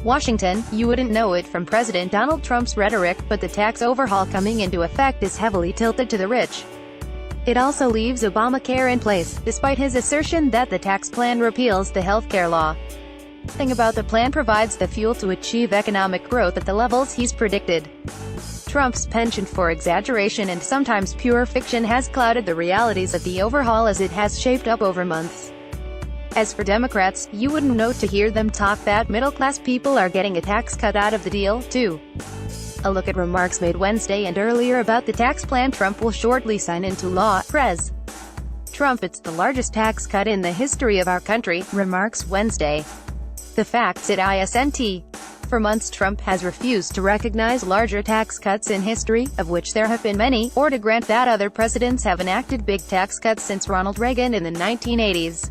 Washington, you wouldn't know it from President Donald Trump's rhetoric, but the tax overhaul coming into effect is heavily tilted to the rich. It also leaves Obamacare in place, despite his assertion that the tax plan repeals the healthcare law. Nothing about the plan provides the fuel to achieve economic growth at the levels he's predicted. Trump's penchant for exaggeration and sometimes pure fiction has clouded the realities of the overhaul as it has shaped up over months. As for Democrats, you wouldn't know to hear them talk that middle-class people are getting a tax cut out of the deal, too. A look at remarks made Wednesday and earlier about the tax plan Trump will shortly sign into law. Pres. Trump, it's the largest tax cut in the history of our country, remarks Wednesday. The facts at ISNT. For months Trump has refused to recognize larger tax cuts in history, of which there have been many, or to grant that other presidents have enacted big tax cuts since Ronald Reagan in the 1980s.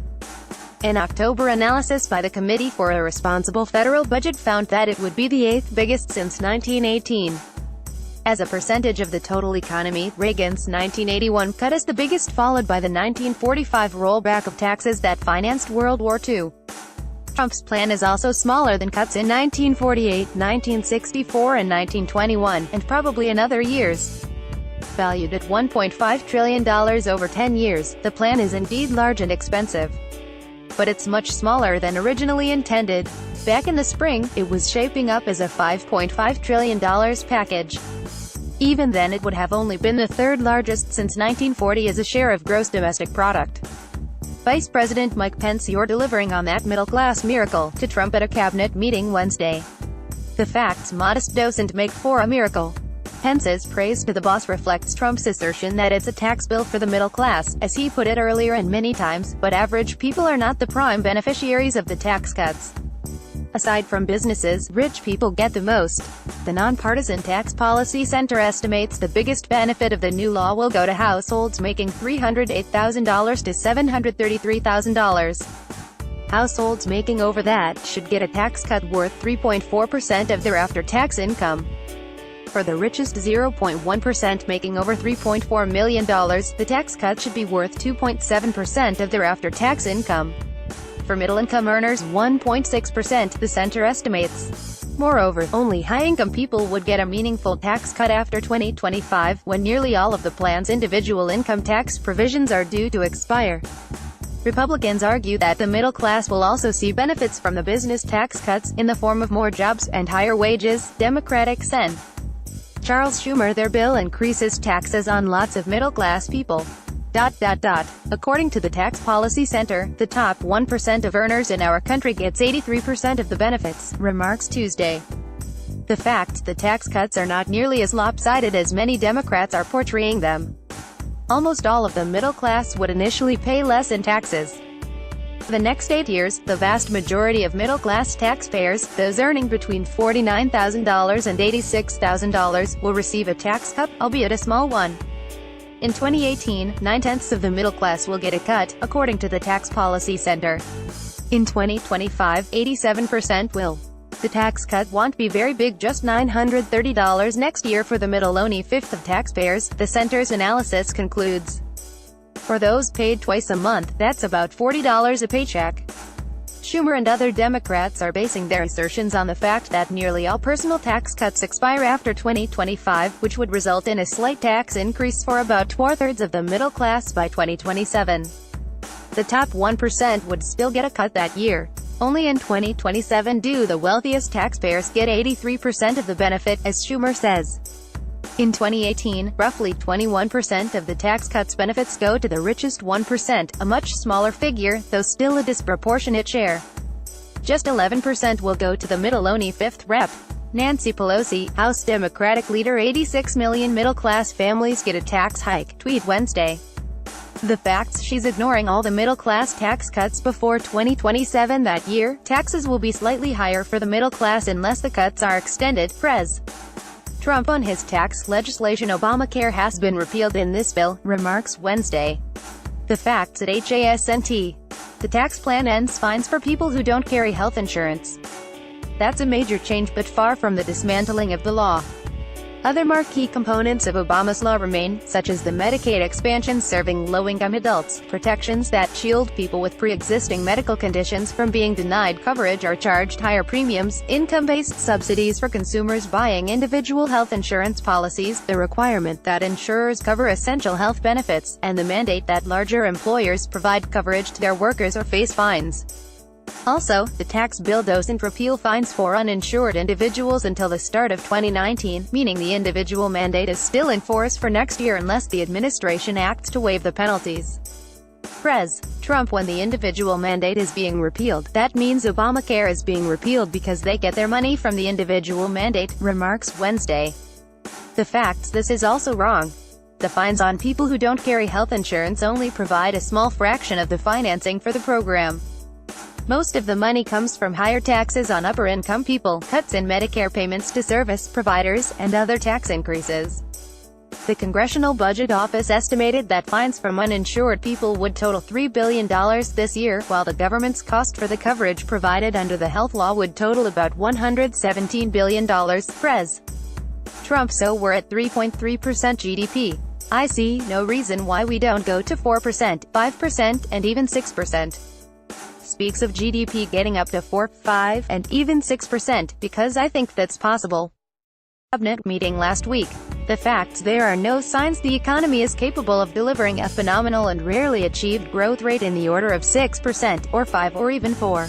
An October analysis by the Committee for a Responsible Federal Budget found that it would be the 8th biggest since 1918. As a percentage of the total economy, Reagan's 1981 cut is the biggest, followed by the 1945 rollback of taxes that financed World War II. Trump's plan is also smaller than cuts in 1948, 1964 and 1921, and probably in other years. Valued at $1.5 trillion over 10 years, the plan is indeed large and expensive. But it's much smaller than originally intended. Back in the spring, it was shaping up as a $5.5 trillion package. Even then it would have only been the third largest since 1940 as a share of gross domestic product. Vice President Mike Pence, you're delivering on that middle-class miracle, to Trump at a cabinet meeting Wednesday. The facts, modest dose and make for a miracle. Pence's praise to the boss reflects Trump's assertion that it's a tax bill for the middle class, as he put it earlier and many times, but average people are not the prime beneficiaries of the tax cuts. Aside from businesses, rich people get the most. The Nonpartisan Tax Policy Center estimates the biggest benefit of the new law will go to households making $308,000 to $733,000. Households making over that should get a tax cut worth 3.4% of their after-tax income. For the richest 0.1% making over $3.4 million, the tax cut should be worth 2.7% of their after-tax income. For middle-income earners, 1.6%, the center estimates. Moreover, only high-income people would get a meaningful tax cut after 2025, when nearly all of the plan's individual income tax provisions are due to expire. Republicans argue that the middle class will also see benefits from the business tax cuts, in the form of more jobs and higher wages. Democratic Sen. Charles Schumer, their bill increases taxes on lots of middle-class people. According to the Tax Policy Center, the top 1% of earners in our country gets 83% of the benefits, remarks Tuesday. The fact, the tax cuts are not nearly as lopsided as many Democrats are portraying them. Almost all of the middle class would initially pay less in taxes. For the next 8 years, the vast majority of middle-class taxpayers, those earning between $49,000 and $86,000, will receive a tax cut, albeit a small one. In 2018, 9/10 of the middle class will get a cut, according to the Tax Policy Center. In 2025, 87% will. The tax cut won't be very big, just $930 next year for the middle, only fifth of taxpayers, the center's analysis concludes. For those paid twice a month, that's about $40 a paycheck. Schumer and other Democrats are basing their assertions on the fact that nearly all personal tax cuts expire after 2025, which would result in a slight tax increase for about 2/3 of the middle class by 2027. The top 1% would still get a cut that year. Only in 2027 do the wealthiest taxpayers get 83% of the benefit, as Schumer says. In 2018, roughly 21% of the tax cuts benefits go to the richest 1%, a much smaller figure, though still a disproportionate share. Just 11% will go to the middle, only fifth. Rep. Nancy Pelosi, House Democratic leader, 86 million middle-class families get a tax hike, tweet Wednesday. The facts, she's ignoring all the middle-class tax cuts before 2027 that year. Taxes will be slightly higher for the middle class unless the cuts are extended. Pres. Trump on his tax legislation. Obamacare has been repealed in this bill, remarks Wednesday. The facts at HASNT. The tax plan ends fines for people who don't carry health insurance. That's a major change, but far from the dismantling of the law. Other marquee components of Obama's law remain, such as the Medicaid expansion serving low-income adults, protections that shield people with pre-existing medical conditions from being denied coverage or charged higher premiums, income-based subsidies for consumers buying individual health insurance policies, the requirement that insurers cover essential health benefits, and the mandate that larger employers provide coverage to their workers or face fines. Also, the tax bill doesn't repeal fines for uninsured individuals until the start of 2019, meaning the individual mandate is still in force for next year unless the administration acts to waive the penalties. Pres. Trump. When the individual mandate is being repealed, that means Obamacare is being repealed because they get their money from the individual mandate, remarks Wednesday. The facts. This is also wrong. The fines on people who don't carry health insurance only provide a small fraction of the financing for the program. Most of the money comes from higher taxes on upper-income people, cuts in Medicare payments to service providers, and other tax increases. The Congressional Budget Office estimated that fines from uninsured people would total $3 billion this year, while the government's cost for the coverage provided under the health law would total about $117 billion. Pres. Trump. So we're at 3.3% GDP. I see no reason why we don't go to 4%, 5%, and even 6%. Speaks of GDP getting up to 4, 5, and even 6%, because I think that's possible. Cabinet meeting last week. The facts. There are no signs the economy is capable of delivering a phenomenal and rarely achieved growth rate in the order of 6%, or 5, or even 4.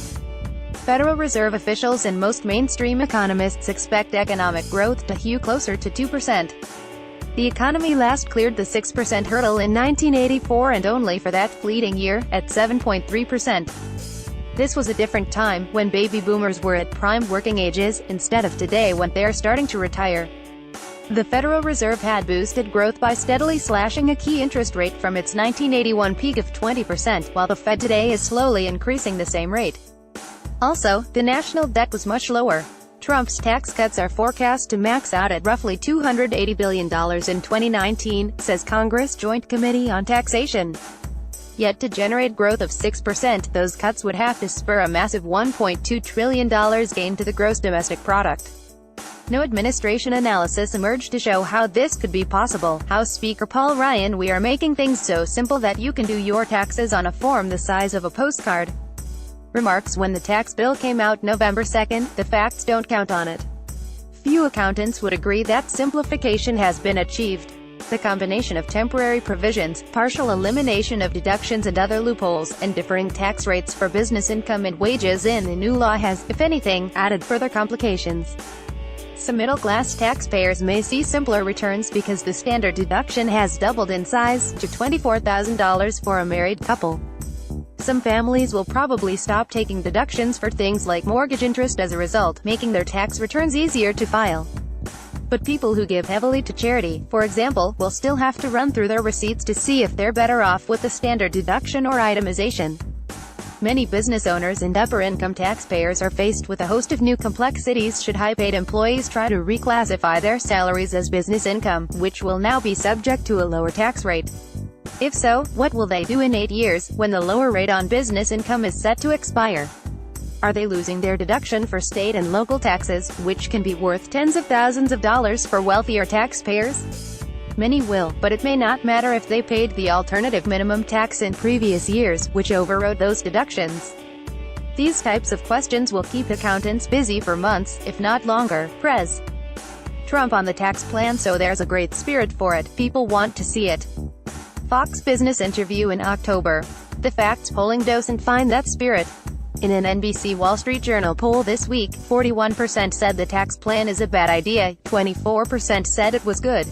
Federal Reserve officials and most mainstream economists expect economic growth to hew closer to 2%. The economy last cleared the 6% hurdle in 1984 and only for that fleeting year, at 7.3%. This was a different time, when baby boomers were at prime working ages, instead of today when they're starting to retire. The Federal Reserve had boosted growth by steadily slashing a key interest rate from its 1981 peak of 20%, while the Fed today is slowly increasing the same rate. Also, the national debt was much lower. Trump's tax cuts are forecast to max out at roughly $280 billion in 2019, says Congress Joint Committee on Taxation. Yet to generate growth of 6%, those cuts would have to spur a massive $1.2 trillion gain to the gross domestic product. No administration analysis emerged to show how this could be possible. House Speaker Paul Ryan. We are making things so simple that you can do your taxes on a form the size of a postcard. Remarks when the tax bill came out November 2nd, the facts don't count on it. Few accountants would agree that simplification has been achieved. The combination of temporary provisions, partial elimination of deductions and other loopholes, and differing tax rates for business income and wages in the new law has, if anything, added further complications. Some middle-class taxpayers may see simpler returns because the standard deduction has doubled in size, to $24,000 for a married couple. Some families will probably stop taking deductions for things like mortgage interest as a result, making their tax returns easier to file. But people who give heavily to charity, for example, will still have to run through their receipts to see if they're better off with the standard deduction or itemization. Many business owners and upper-income taxpayers are faced with a host of new complexities should high-paid employees try to reclassify their salaries as business income, which will now be subject to a lower tax rate. If so, what will they do in 8 years, when the lower rate on business income is set to expire? Are they losing their deduction for state and local taxes, which can be worth tens of thousands of dollars for wealthier taxpayers? Many will, but it may not matter if they paid the alternative minimum tax in previous years, which overrode those deductions. These types of questions will keep accountants busy for months, if not longer. Pres. Trump on the tax plan. So there's a great spirit for it. People want to see it. Fox Business interview in October. The facts polling doesn't find that spirit. In an NBC Wall Street Journal poll this week, 41% said the tax plan is a bad idea, 24% said it was good.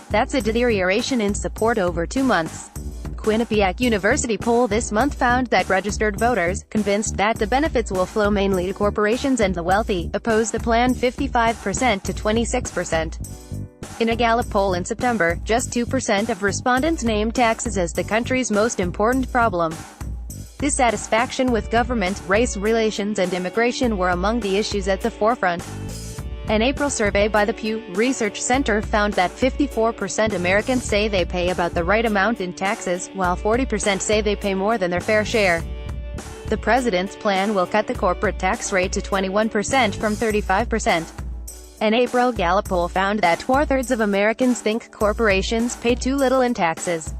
That's a deterioration in support over 2 months. Quinnipiac University poll this month found that registered voters, convinced that the benefits will flow mainly to corporations and the wealthy, opposed the plan 55% to 26%. In a Gallup poll in September, just 2% of respondents named taxes as the country's most important problem. Dissatisfaction with government, race relations and immigration were among the issues at the forefront. An April survey by the Pew Research Center found that 54% Americans say they pay about the right amount in taxes, while 40% say they pay more than their fair share. The president's plan will cut the corporate tax rate to 21% from 35%. An April Gallup poll found that 2/3 of Americans think corporations pay too little in taxes.